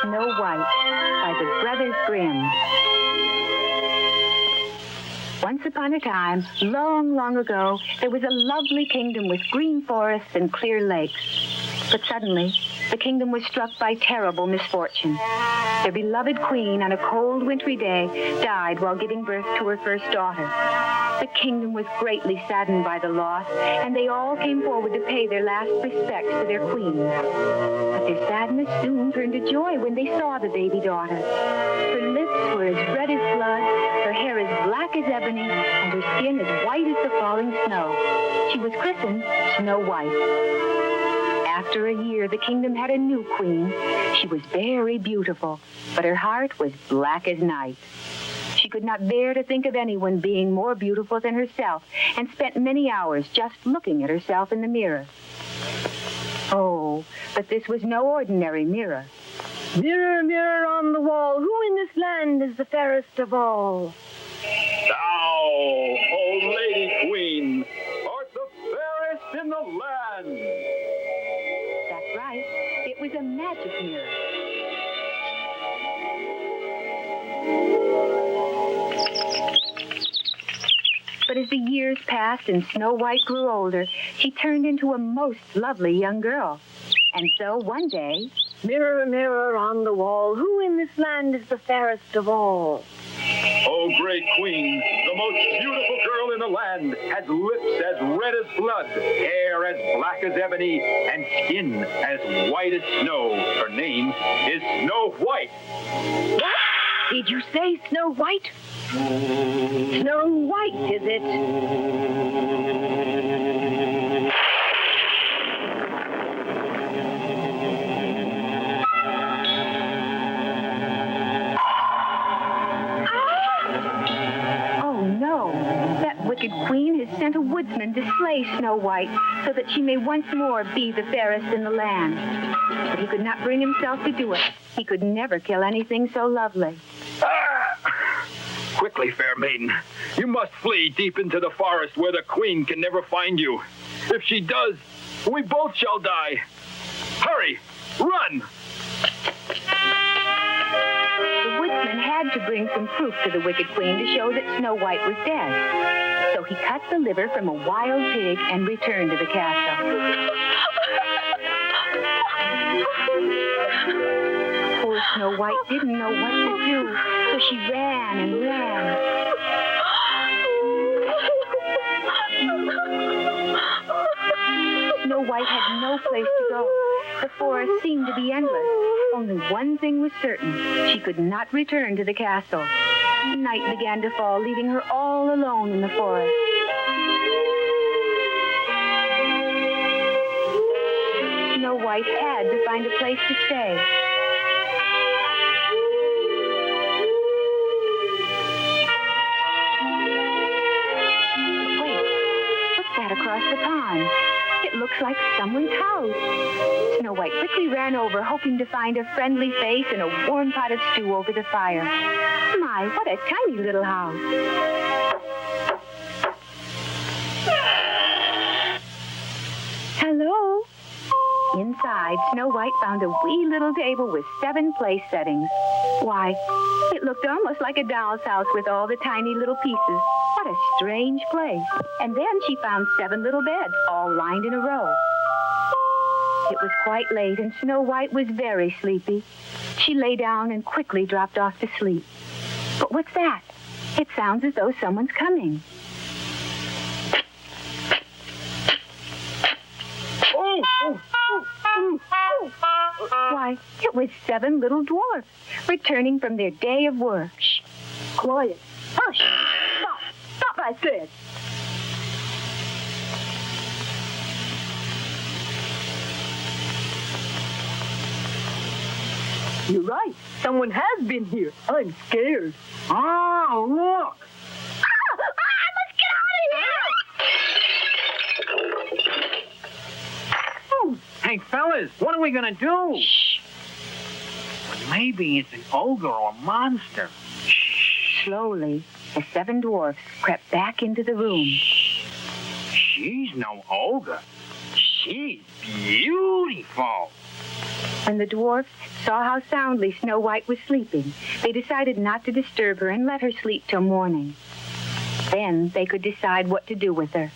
Snow White by the Brothers Grimm. Once upon a time, long, long ago, there was a lovely kingdom with green forests and clear lakes. But suddenly, the kingdom was struck by terrible misfortune. Their beloved queen, on a cold, wintry day, died while giving birth to her first daughter. The kingdom was greatly saddened by the loss, and they all came forward to pay their last respects to their queen. But their sadness soon turned to joy when they saw the baby daughter. Her lips were as red as blood, her hair as black as ebony, and her skin as white as the falling snow. She was christened Snow White. After a year, the kingdom had a new queen. She was very beautiful, but her heart was black as night. She could not bear to think of anyone being more beautiful than herself, and spent many hours just looking at herself in the mirror. Oh, but this was no ordinary mirror. Mirror, mirror on the wall, who in this land is the fairest of all? Thou, O Lady Queen, art the fairest in the land. That's right. It was a magic mirror. But as the years passed and Snow White grew older, she turned into a most lovely young girl. And so one day... Mirror, mirror on the wall, who in this land is the fairest of all? O great queen, the most beautiful girl in the land, has lips as red as blood, hair as black as ebony, and skin as white as snow. Her name is Snow White. What? Did you say Snow White? Snow White, is it? Wicked queen has sent a woodsman to slay Snow White so that she may once more be the fairest in the land. But he could not bring himself to do it. He could never kill anything so lovely. Quickly, fair maiden. You must flee deep into the forest where the queen can never find you. If she does, we both shall die. Hurry! Run! The woodsman had to bring some proof to the wicked queen to show that Snow White was dead. So he cut the liver from a wild pig and returned to the castle. Poor Snow White didn't know what to do, so she ran and ran. Snow White had no place to go. The forest seemed to be endless. Only one thing was certain. She could not return to the castle. Night began to fall, leaving her all alone in the forest. Snow White had to find a place to stay. Wait, what's that across the pond? It looks like someone's house. Snow White quickly ran over, hoping to find a friendly face and a warm pot of stew over the fire. My, what a tiny little house. Hello? Inside, Snow White found a wee little table with 7 place settings. Why, it looked almost like a doll's house with all the tiny little pieces. What a strange place. And then she found 7 little beds, all lined in a row. It was quite late, and Snow White was very sleepy. She lay down and quickly dropped off to sleep. But what's that? It sounds as though someone's coming. Why, it was 7 little dwarfs returning from their day of work. Shh! Quiet. Hush! Stop! Stop, I said! You're right. Someone has been here. I'm scared. Oh, look! Let's get out of here! Oh, hey, fellas, what are we gonna do? Shh. Well, maybe it's an ogre or a monster. Slowly, the 7 dwarfs crept back into the room. She's no ogre. She's beautiful. When the dwarfs saw how soundly Snow White was sleeping, they decided not to disturb her and let her sleep till morning. Then they could decide what to do with her.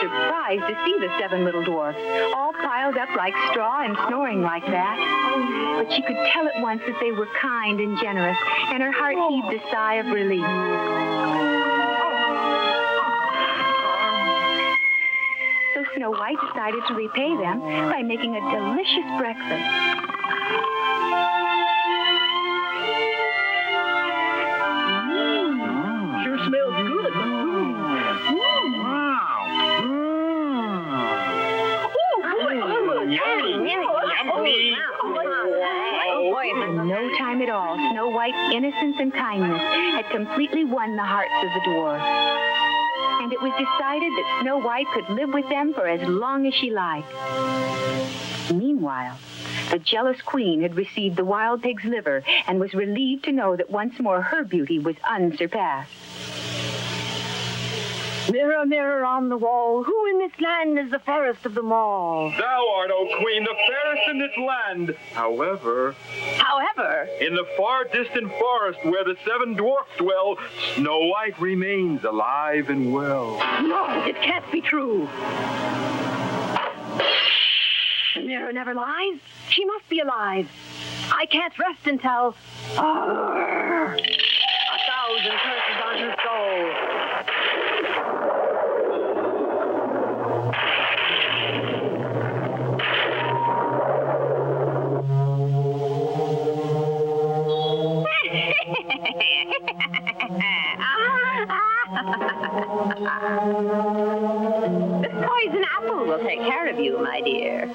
Surprised to see the 7 little dwarfs, all piled up like straw and snoring like that. But she could tell at once that they were kind and generous, and her heart heaved a sigh of relief. So Snow White decided to repay them by making a delicious breakfast. Sure smells good. In no time at all, Snow White's innocence and kindness had completely won the hearts of the dwarfs. And it was decided that Snow White could live with them for as long as she liked. Meanwhile, the jealous queen had received the wild pig's liver and was relieved to know that once more her beauty was unsurpassed. Mirror, mirror on the wall, who in this land is the fairest of them all? Thou art, O queen, the fairest in this land. However, in the far distant forest where the 7 dwarfs dwell, Snow White remains alive and well. No, it can't be true. The mirror never lies. She must be alive. I can't rest until... A 1,000 curses on her soul. This poison apple will take care of you, my dear.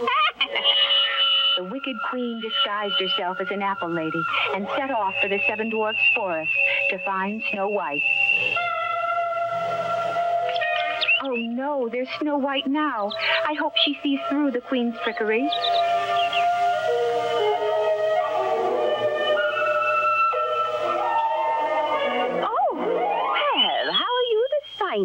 The wicked queen disguised herself as an apple lady and set off for the 7 dwarfs' forest to find Snow White. Oh no, there's Snow White now. I hope she sees through the queen's trickery.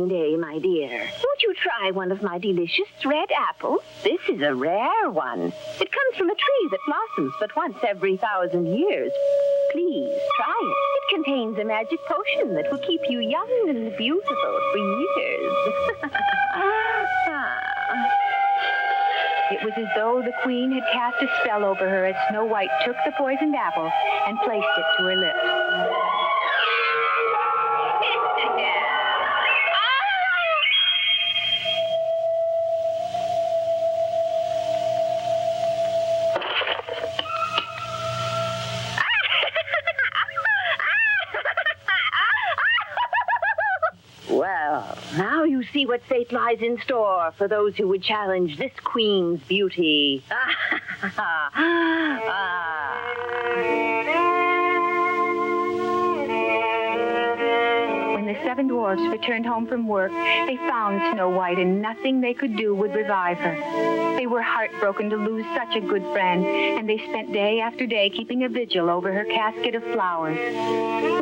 Day, my dear. Won't you try one of my delicious red apples? This is a rare one. It comes from a tree that blossoms but once every 1,000 years. Please, try it. It contains a magic potion that will keep you young and beautiful for years. It was as though the queen had cast a spell over her as Snow White took the poisoned apple and placed it to her lips. Well, now you see what fate lies in store for those who would challenge this queen's beauty. When the 7 dwarfs returned home from work, they found Snow White, and nothing they could do would revive her. They were heartbroken to lose such a good friend, and they spent day after day keeping a vigil over her casket of flowers.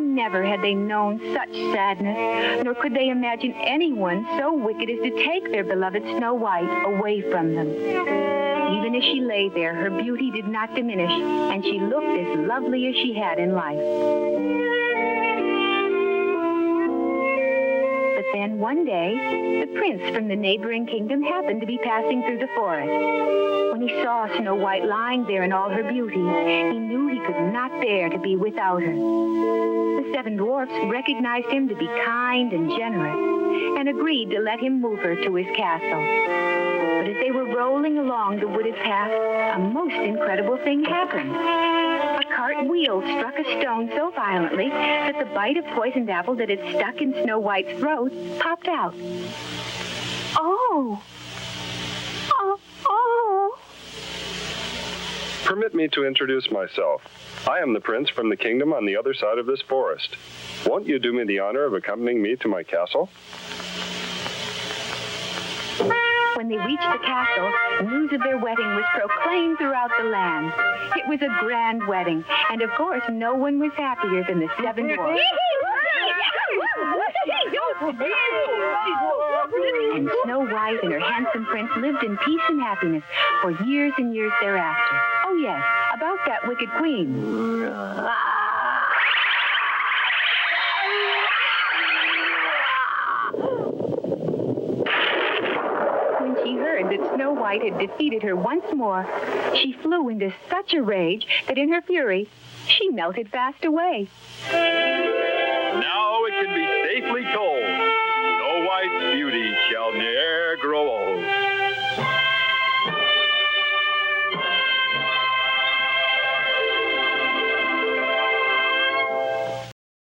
Never had they known such sadness, nor could they imagine anyone so wicked as to take their beloved Snow White away from them. Even as she lay there, her beauty did not diminish, and she looked as lovely as she had in life. But then one day, the prince from the neighboring kingdom happened to be passing through the forest. When he saw Snow White lying there in all her beauty, he knew he could not bear to be without her. The 7 dwarfs recognized him to be kind and generous and agreed to let him move her to his castle. But as they were rolling along the wooded path, a most incredible thing happened. A cart wheel struck a stone so violently that the bite of poisoned apple that had stuck in Snow White's throat popped out. Oh! Permit me to introduce myself. I am the prince from the kingdom on the other side of this forest. Won't you do me the honor of accompanying me to my castle? When they reached the castle, news of their wedding was proclaimed throughout the land. It was a grand wedding, and of course, no one was happier than the seven dwarfs. And Snow White and her handsome prince lived in peace and happiness for years and years thereafter. Oh, yes, about that wicked queen. When she heard that Snow White had defeated her once more, she flew into such a rage that in her fury, she melted fast away. Now it can be safely told, Snow White's beauty shall ne'er grow old.